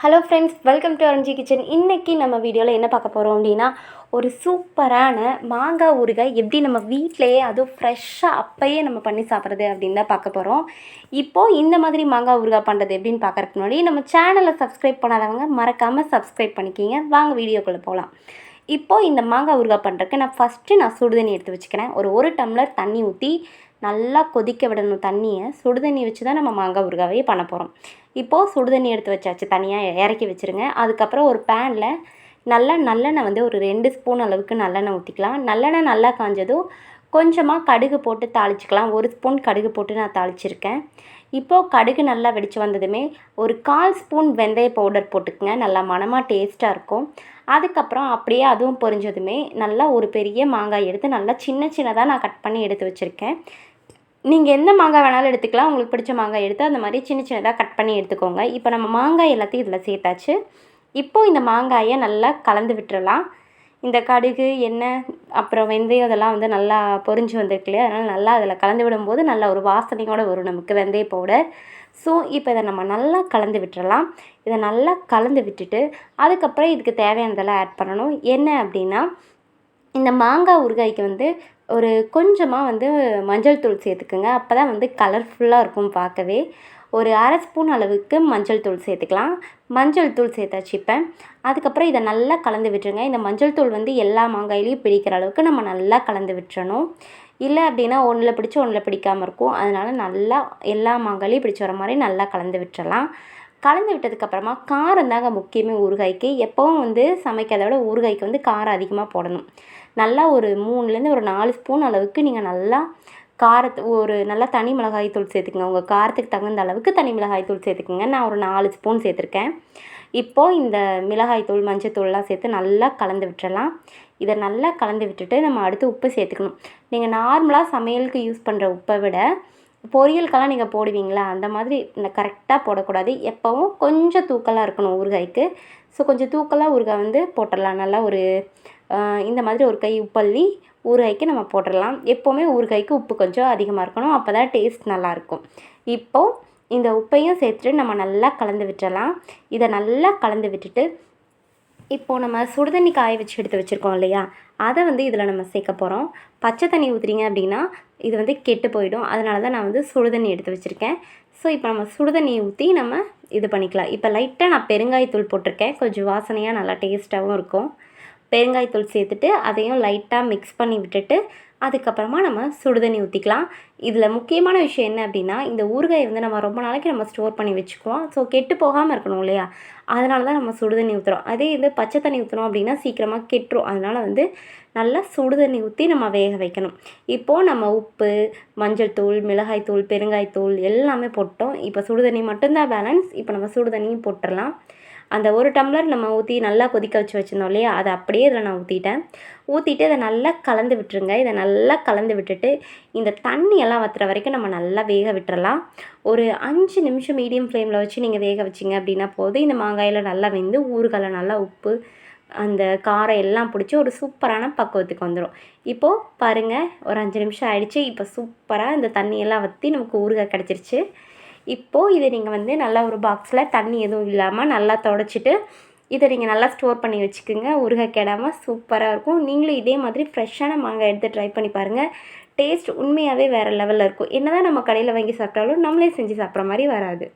Hello friends, welcome to RNG kitchen. இன்றைக்கி நம்ம வீடியோவில் என்ன பார்க்க போகிறோம் அப்படின்னா, ஒரு சூப்பரான மாங்காய் ஊறுகாய் எப்படி நம்ம வீட்டிலையே அதுவும் ஃப்ரெஷ்ஷாக அப்போயே நம்ம பண்ணி சாப்பிட்றது அப்படின்னு தான் பார்க்க போகிறோம். இப்போது இந்த மாதிரி மாங்காய் ஊறுகாய் பண்ணுறது எப்படின்னு பார்க்குறதுக்கு முன்னாடி நம்ம சேனலை சப்ஸ்கிரைப் பண்ணாதவங்க மறக்காமல் சப்ஸ்கிரைப் பண்ணிக்கிங்க. வாங்க வீடியோக்குள்ளே போகலாம். இப்போது இந்த மாங்காய் ஊறுகாய் பண்ணுறதுக்கு நான் சுடுதண்ணி எடுத்து வச்சுக்கிறேன். ஒரு டம்ளர் தண்ணி ஊற்றி நல்லா கொதிக்க விடணும். தண்ணியை சுடுதண்ணி வச்சு தான் நம்ம மாங்காய் ஊறுகாயே பண்ண போகிறோம். இப்போது சுடுதண்ணி எடுத்து வச்சாச்சு, தனியாக இறக்கி வச்சுருங்க. அதுக்கப்புறம் ஒரு பேனில் நல்லெண்ணெய் ஒரு 2 ஸ்பூன் அளவுக்கு நல்லெண்ணெய் ஊற்றிக்கலாம். நல்லெண்ணெய் நல்லா காஞ்சதும் கொஞ்சமாக கடுகு போட்டு தாளிச்சிக்கலாம். 1 ஸ்பூன் கடுகு போட்டு நான் தாளிச்சிருக்கேன். இப்போது கடுகு நல்லா வெடித்து வந்ததுமே ஒரு 1/4 ஸ்பூன் வெந்தய பவுடர் போட்டுக்குங்க. நல்லா மணமாக டேஸ்ட்டாக இருக்கும். அதுக்கப்புறம் அப்படியே அதுவும் பொரிஞ்சதுமே நல்லா ஒரு பெரிய மாங்காய் எடுத்து நல்லா சின்னதாக நான் கட் பண்ணி எடுத்து வச்சுருக்கேன். நீங்கள் எந்த மாங்காய் வேணாலும் எடுத்துக்கலாம். உங்களுக்கு பிடிச்ச மாங்காய் எடுத்து அந்த மாதிரி சின்னதாக கட் பண்ணி எடுத்துக்கோங்க. இப்போ நம்ம மாங்காய் எல்லாத்தையும் இதில் சேர்த்தாச்சு. இப்போது இந்த மாங்காயை நல்லா கலந்து விட்டுறலாம். இந்த கடுகு, எண்ணெய், அப்புறம் வெந்தயம் இதெல்லாம் நல்லா பொரிஞ்சு வந்திருக்கு இல்லையா, அதனால் நல்லா அதில் கலந்து விடும்போது நல்ல ஒரு வாசனையோடு வரும் நமக்கு வெந்தய பவுடர். ஸோ இப்போ இதை நம்ம நல்லா கலந்து விட்டுறலாம். இதை நல்லா கலந்து விட்டுட்டு அதுக்கப்புறம் இதுக்கு தேவையானதெல்லாம் ஆட் பண்ணணும். என்ன அப்படின்னா, இந்த மாங்காய் ஊறுகாய்க்கு ஒரு கொஞ்சமாக மஞ்சள் தூள் சேர்த்துக்குங்க. அப்போ தான் கலர்ஃபுல்லாக இருக்கும் பார்க்கவே. ஒரு 1/2 ஸ்பூன் அளவுக்கு மஞ்சள் தூள் சேர்த்துக்கலாம். மஞ்சள் தூள் சேர்த்தாச்சு. இப்போ அதுக்கப்புறம் இதை நல்லா கலந்து விட்டுருங்க. இந்த மஞ்சள் தூள் எல்லா மாங்காயிலையும் பிடிக்கிற அளவுக்கு நம்ம நல்லா கலந்து விட்டுறணும். இல்லை அப்படின்னா ஒன்றில் பிடிச்சி ஒன்றில் பிடிக்காமல் இருக்கும். அதனால் நல்லா எல்லா மாங்காயிலையும் பிடிச்சி வர மாதிரி நல்லா கலந்து விட்டுறலாம். கலந்து விட்டதுக்கப்புறமா காரம் தாங்க முக்கியமே ஊறுகாய்க்கு. எப்போவும் சமைக்கிறத விட ஊறுகாய்க்கு காரம் அதிகமாக போடணும். நல்லா ஒரு 3லேருந்து ஒரு 4 ஸ்பூன் அளவுக்கு நீங்கள் நல்லா நல்லா தனி மிளகாய் தூள் சேர்த்துக்குங்க. உங்கள் காரத்துக்கு தகுந்த அளவுக்கு தனி மிளகாய் தூள் சேர்த்துக்குங்க. நான் ஒரு 4 ஸ்பூன் சேர்த்துருக்கேன். இப்போது இந்த மிளகாய் தூள், மஞ்சள் தூள்லாம் சேர்த்து நல்லா கலந்து விட்டுறலாம். இதை நல்லா கலந்து விட்டுட்டு நம்ம அடுத்து உப்பு சேர்த்துக்கணும். நீங்கள் நார்மலாக சமையலுக்கு யூஸ் பண்ணுற உப்பை விட பொரியலுக்கெல்லாம் நீங்கள் போடுவீங்களா, அந்த மாதிரி கரெக்டாக போடக்கூடாது. எப்போவும் கொஞ்சம் தூக்கலாக இருக்கணும் ஊறுகாய்க்கு. ஸோ கொஞ்சம் தூக்கலாக ஊறுகாய் போட்டுடலாம். நல்லா ஒரு இந்த மாதிரி ஒரு கை உப்பள்ளி ஊறுகாய்க்கு நம்ம போட்டுடலாம். எப்போவுமே ஊறுகாய்க்கு உப்பு கொஞ்சம் அதிகமாக இருக்கணும். அப்போ தான் டேஸ்ட் நல்லாயிருக்கும். இப்போது இந்த உப்பையும் சேர்த்துட்டு நம்ம நல்லா கலந்து விட்டுறலாம். இதை நல்லா கலந்து விட்டுட்டு இப்போது நம்ம சுடுதண்ணி காய வச்சு எடுத்து வச்சுருக்கோம் இல்லையா, அதை இதில் நம்ம சேர்க்க போகிறோம். பச்சை தண்ணி ஊற்றுறீங்க அப்படின்னா இது கெட்டு போயிடும். அதனால தான் நான் சுடுதண்ணி எடுத்து வச்சுருக்கேன். ஸோ இப்போ நம்ம சுடுதண்ணியை ஊற்றி நம்ம இது பண்ணிக்கலாம். இப்போ லைட்டாக நான் பெருங்காயத்தூள் போட்டிருக்கேன். கொஞ்சம் வாசனையாக நல்லா டேஸ்ட்டாகவும் இருக்கும். பெருங்காயத்தூள் சேர்த்துட்டு அதையும் லைட்டாக மிக்ஸ் பண்ணி விட்டுட்டு அதுக்கப்புறமா நம்ம சுடுதண்ணி ஊற்றிக்கலாம். இதில் முக்கியமான விஷயம் என்ன அப்படின்னா, இந்த ஊறுகாயை நம்ம ரொம்ப நாளைக்கு நம்ம ஸ்டோர் பண்ணி வச்சுக்குவோம். ஸோ கெட்டு போகாமல் இருக்கணும் இல்லையா, அதனால தான் நம்ம சுடுதண்ணி ஊற்றுறோம். அதே பச்சை தண்ணி ஊற்றுனோம் அப்படின்னா சீக்கிரமாக கெட்டுரும். அதனால் நல்லா சுடுதண்ணி ஊற்றி நம்ம வேக வைக்கணும். இப்போது நம்ம உப்பு, மஞ்சள் தூள், மிளகாய் தூள், பெருங்காயத்தூள் எல்லாமே போட்டோம். இப்போ சுடுதண்ணி மட்டும்தான் பேலன்ஸ். இப்போ நம்ம சுடுதண்ணியும் போட்டுடலாம். அந்த 1 டம்ளர் நம்ம ஊற்றி நல்லா கொதிக்க வச்சுருந்தோம் இல்லையா, அதை அப்படியே இதில் நான் ஊற்றிட்டு இதை நல்லா கலந்து விட்டுருங்க. இதை நல்லா கலந்து விட்டுட்டு இந்த தண்ணியெல்லாம் வற்றுற வரைக்கும் நம்ம நல்லா வேக விட்டுறலாம். ஒரு 5 நிமிஷம் மீடியம் ஃப்ளேமில் வச்சு நீங்கள் வேக வச்சிங்க அப்படின்னா போதும். இந்த மாங்காயில் நல்லா வெந்து ஊறுகாயில் நல்லா உப்பு, அந்த காரம் எல்லாம் பிடிச்சி ஒரு சூப்பரான பக்குவத்துக்கு வந்துடும். இப்போது பாருங்கள், ஒரு 5 நிமிஷம் ஆயிடுச்சு. இப்போ சூப்பராக இந்த தண்ணியெல்லாம் வற்றி நமக்கு ஊறுகாய் கிடச்சிருச்சு. இப்போது இதை நீங்கள் நல்லா ஒரு பாக்ஸில் தண்ணி எதுவும் இல்லாமல் நல்லா துடைச்சிட்டு இதை நீங்கள் நல்லா ஸ்டோர் பண்ணி வச்சுக்கோங்க. ஊறுகாய் கெடாமல் சூப்பராக இருக்கும். நீங்களும் இதே மாதிரி ஃப்ரெஷ்ஷான மாங்காய் எடுத்து ட்ரை பண்ணி பாருங்கள். டேஸ்ட் உண்மையாகவே வேறு லெவலில் இருக்கும். என்ன தான் நம்ம கடையில் வாங்கி சாப்பிட்டாலும் நம்மளே செஞ்சு சாப்பிட்ற மாதிரி வராது.